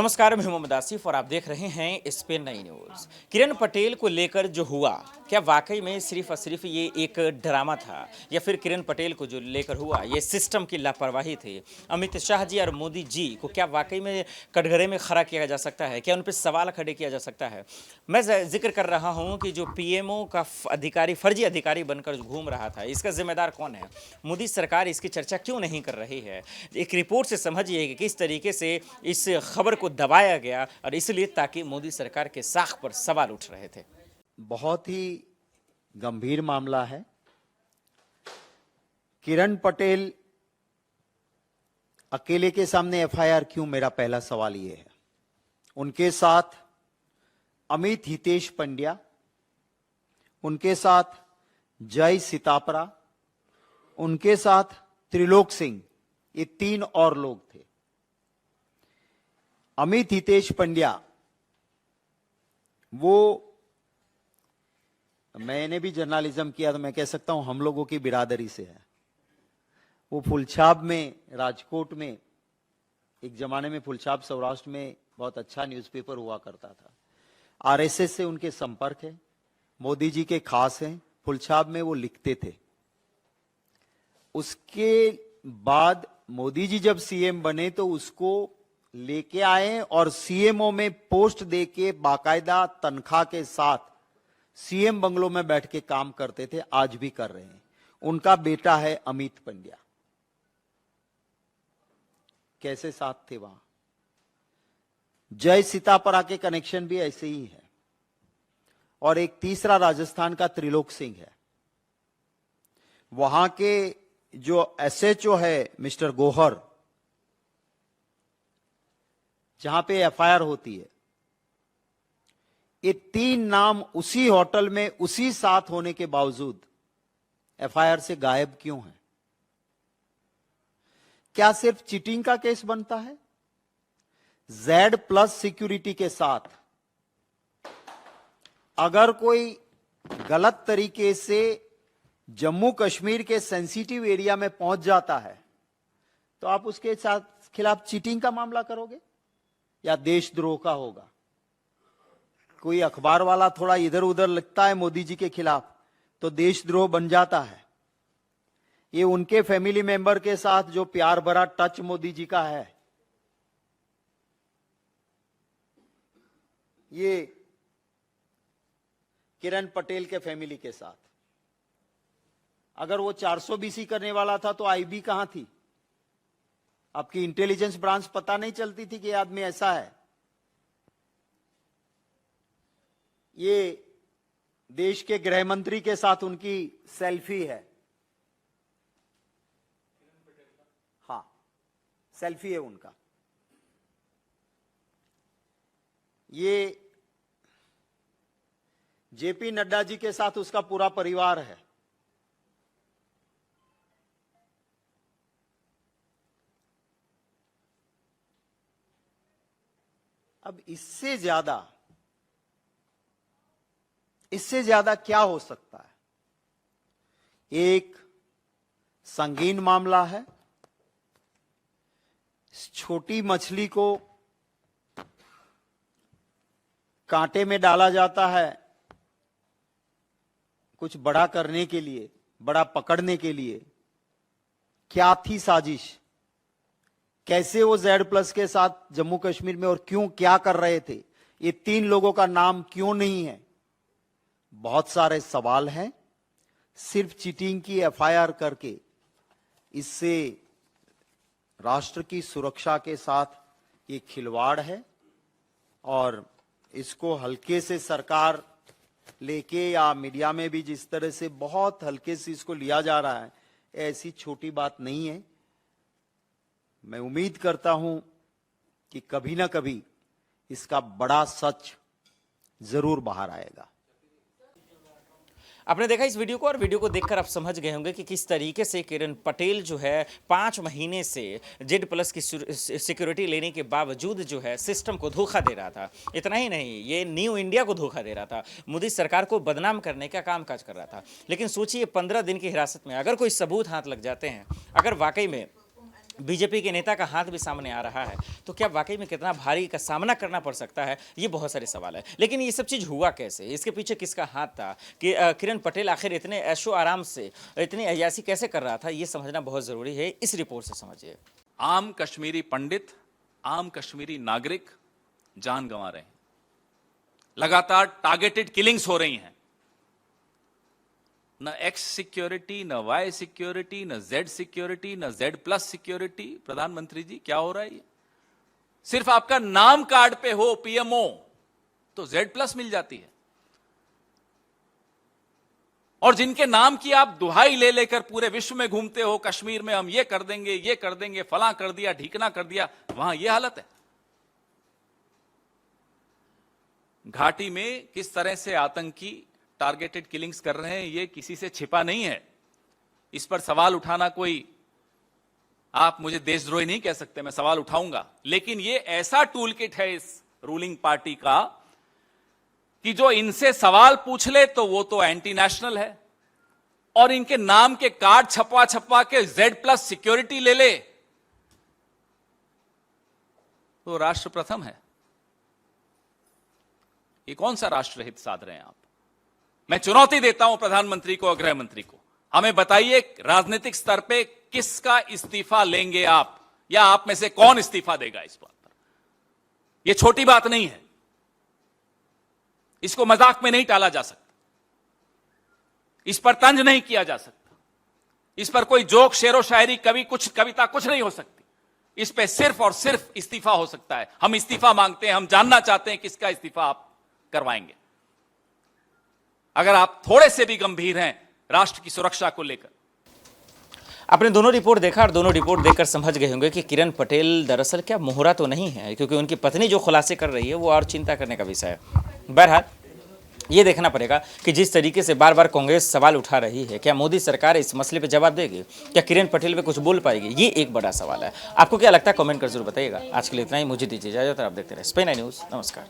नमस्कार, मैं मोहम्मद आसिफ और आप देख रहे हैं स्पेन नई न्यूज़। किरण पटेल को लेकर जो हुआ, क्या वाकई में सिर्फ और सिर्फ ये एक ड्रामा था या फिर किरण पटेल को जो लेकर हुआ ये सिस्टम की लापरवाही थी? अमित शाह जी और मोदी जी को क्या वाकई में कटघरे में खड़ा किया जा सकता है? क्या उन पर सवाल खड़े किया जा सकता है? मैं जिक्र कर रहा हूँ कि जो पीएमओ का अधिकारी, फर्जी अधिकारी बनकर घूम रहा था, इसका जिम्मेदार कौन है? मोदी सरकार इसकी चर्चा क्यों नहीं कर रही है? एक रिपोर्ट से समझिए कि किस तरीके से इस खबर को दबाया गया, और इसलिए ताकि मोदी सरकार के साख पर सवाल उठ रहे थे। बहुत ही गंभीर मामला है। किरण पटेल अकेले के सामने एफआईआर क्यों, मेरा पहला सवाल यह है। उनके साथ अमित हितेश पंड्या, उनके साथ जय सीतापरा, उनके साथ त्रिलोक सिंह, ये तीन और लोग थे। अमित हितेश पंड्या, वो, मैंने भी जर्नलिज्म किया तो मैं कह सकता हूं हम लोगों की बिरादरी से है। वो फुलछाप में, राजकोट में, एक जमाने में फुलछाप सौराष्ट्र में बहुत अच्छा न्यूज़पेपर हुआ करता था। आरएसएस से उनके संपर्क है, मोदी जी के खास हैं। फुलछाप में वो लिखते थे। उसके बाद मोदी जी जब सीएम बने तो उसको लेके आए और सीएमओ में पोस्ट देके बाकायदा तनख्वाह के साथ सीएम बंगलों में बैठ के काम करते थे, आज भी कर रहे हैं। उनका बेटा है अमित पंड्या। कैसे साथ थे वहां। जय सीतापरा के कनेक्शन भी ऐसे ही है। और एक तीसरा राजस्थान का त्रिलोक सिंह है। वहां के जो एसएचओ है मिस्टर गोहर, जहां पे एफआईआर होती है, ये तीन नाम उसी होटल में उसी साथ होने के बावजूद एफआईआर से गायब क्यों हैं? क्या सिर्फ चीटिंग का केस बनता है? Z+ सिक्योरिटी के साथ अगर कोई गलत तरीके से जम्मू कश्मीर के सेंसिटिव एरिया में पहुंच जाता है तो आप उसके साथ खिलाफ चीटिंग का मामला करोगे या देशद्रोह का होगा? कोई अखबार वाला थोड़ा इधर उधर लिखता है मोदी जी के खिलाफ तो देशद्रोह बन जाता है। ये उनके फैमिली मेंबर के साथ जो प्यार भरा टच मोदी जी का है, ये किरण पटेल के फैमिली के साथ, अगर वो 400 बीसी करने वाला था तो आईबी कहां थी? आपकी इंटेलिजेंस ब्रांच पता नहीं चलती थी कि ये आदमी ऐसा है? ये देश के गृह मंत्री के साथ उनकी सेल्फी है। हाँ, सेल्फी है उनका। ये जेपी नड्डा जी के साथ उसका पूरा परिवार है। अब इससे ज्यादा क्या हो सकता है? एक संगीन मामला है। छोटी मछली को कांटे में डाला जाता है कुछ बड़ा करने के लिए, बड़ा पकड़ने के लिए। क्या थी साजिश? कैसे वो Z+ के साथ जम्मू कश्मीर में और क्यों, क्या कर रहे थे? ये तीन लोगों का नाम क्यों नहीं है? बहुत सारे सवाल हैं। सिर्फ चीटिंग की एफआईआर करके इससे राष्ट्र की सुरक्षा के साथ ये खिलवाड़ है और इसको हल्के से सरकार लेके, या मीडिया में भी जिस तरह से बहुत हल्के से इसको लिया जा रहा है, ऐसी छोटी बात नहीं है। मैं उम्मीद करता हूं कि कभी ना कभी इसका बड़ा सच जरूर बाहर आएगा। आपने देखा इस वीडियो को, और वीडियो को देखकर आप समझ गए होंगे कि किस तरीके से किरण पटेल जो है 5 महीने से Z+ की सिक्योरिटी लेने के बावजूद जो है सिस्टम को धोखा दे रहा था। इतना ही नहीं, ये न्यू इंडिया को धोखा दे रहा था, मोदी सरकार को बदनाम करने का कामकाज कर रहा था। लेकिन सोचिए 15 दिन की हिरासत में अगर कोई सबूत हाथ लग जाते हैं, अगर वाकई में बीजेपी के नेता का हाथ भी सामने आ रहा है, तो क्या वाकई में कितना भारी का सामना करना पड़ सकता है, ये बहुत सारे सवाल है। लेकिन ये सब चीज़ हुआ कैसे, इसके पीछे किसका हाथ था कि किरण पटेल आखिर इतने ऐशो आराम से इतनी अय्यासी कैसे कर रहा था, ये समझना बहुत ज़रूरी है। इस रिपोर्ट से समझिए। आम कश्मीरी पंडित, आम कश्मीरी नागरिक जान गंवा रहे हैं, लगातार टारगेटेड किलिंग्स हो रही हैं। न एक्स सिक्योरिटी, न वाई सिक्योरिटी, न जेड सिक्योरिटी, न जेड प्लस सिक्योरिटी। प्रधानमंत्री जी, क्या हो रहा है ये? सिर्फ आपका नाम कार्ड पे हो पीएमओ तो जेड प्लस मिल जाती है, और जिनके नाम की आप दुहाई ले लेकर पूरे विश्व में घूमते हो, कश्मीर में हम ये कर देंगे, फलां कर दिया, ढीकना कर दिया, वहां ये हालत है। घाटी में किस तरह से आतंकी टारगेटेड किलिंग्स कर रहे हैं, ये किसी से छिपा नहीं है। इस पर सवाल उठाना कोई, आप मुझे देशद्रोही नहीं कह सकते, मैं सवाल उठाऊंगा। लेकिन ये ऐसा टूल किट है इस रूलिंग पार्टी का कि जो इनसे सवाल पूछ ले तो वो तो एंटी नेशनल है, और इनके नाम के कार्ड छपवा छपवा के जेड प्लस सिक्योरिटी ले ले तो राष्ट्र प्रथम है। ये कौन सा राष्ट्रहित साध रहे हैं आप? मैं चुनौती देता हूं प्रधानमंत्री को और गृह मंत्री को, हमें बताइए राजनीतिक स्तर पे किसका इस्तीफा लेंगे आप, या आप में से कौन इस्तीफा देगा इस बात पर? यह छोटी बात नहीं है, इसको मजाक में नहीं टाला जा सकता, इस पर तंज नहीं किया जा सकता, इस पर कोई जोक, शेरो शायरी, कविता कुछ नहीं हो सकती। इस पे सिर्फ और सिर्फ इस्तीफा हो सकता है। हम इस्तीफा मांगते हैं, हम जानना चाहते हैं किसका इस्तीफा आप करवाएंगे। अगर आप थोड़े से भी गंभीर हैं राष्ट्र की सुरक्षा को लेकर। आपने दोनों रिपोर्ट देखा और दोनों रिपोर्ट देखकर समझ गए होंगे कि किरण पटेल दरअसल क्या मोहरा तो नहीं है, क्योंकि उनकी पत्नी जो खुलासे कर रही है वो और चिंता करने का विषय है। बहरहाल ये देखना पड़ेगा कि जिस तरीके से बार बार कांग्रेस सवाल उठा रही है, क्या मोदी सरकार इस मसले पर जवाब देगी, क्या किरण पटेल पे कुछ बोल पाएगी, ये एक बड़ा सवाल है। आपको क्या लगता है, कमेंट कर जरूर बताइएगा। आज के लिए इतना ही, मुझे दीजिए इजाजत और आप देखते रहे स्पेन आई न्यूज़। नमस्कार।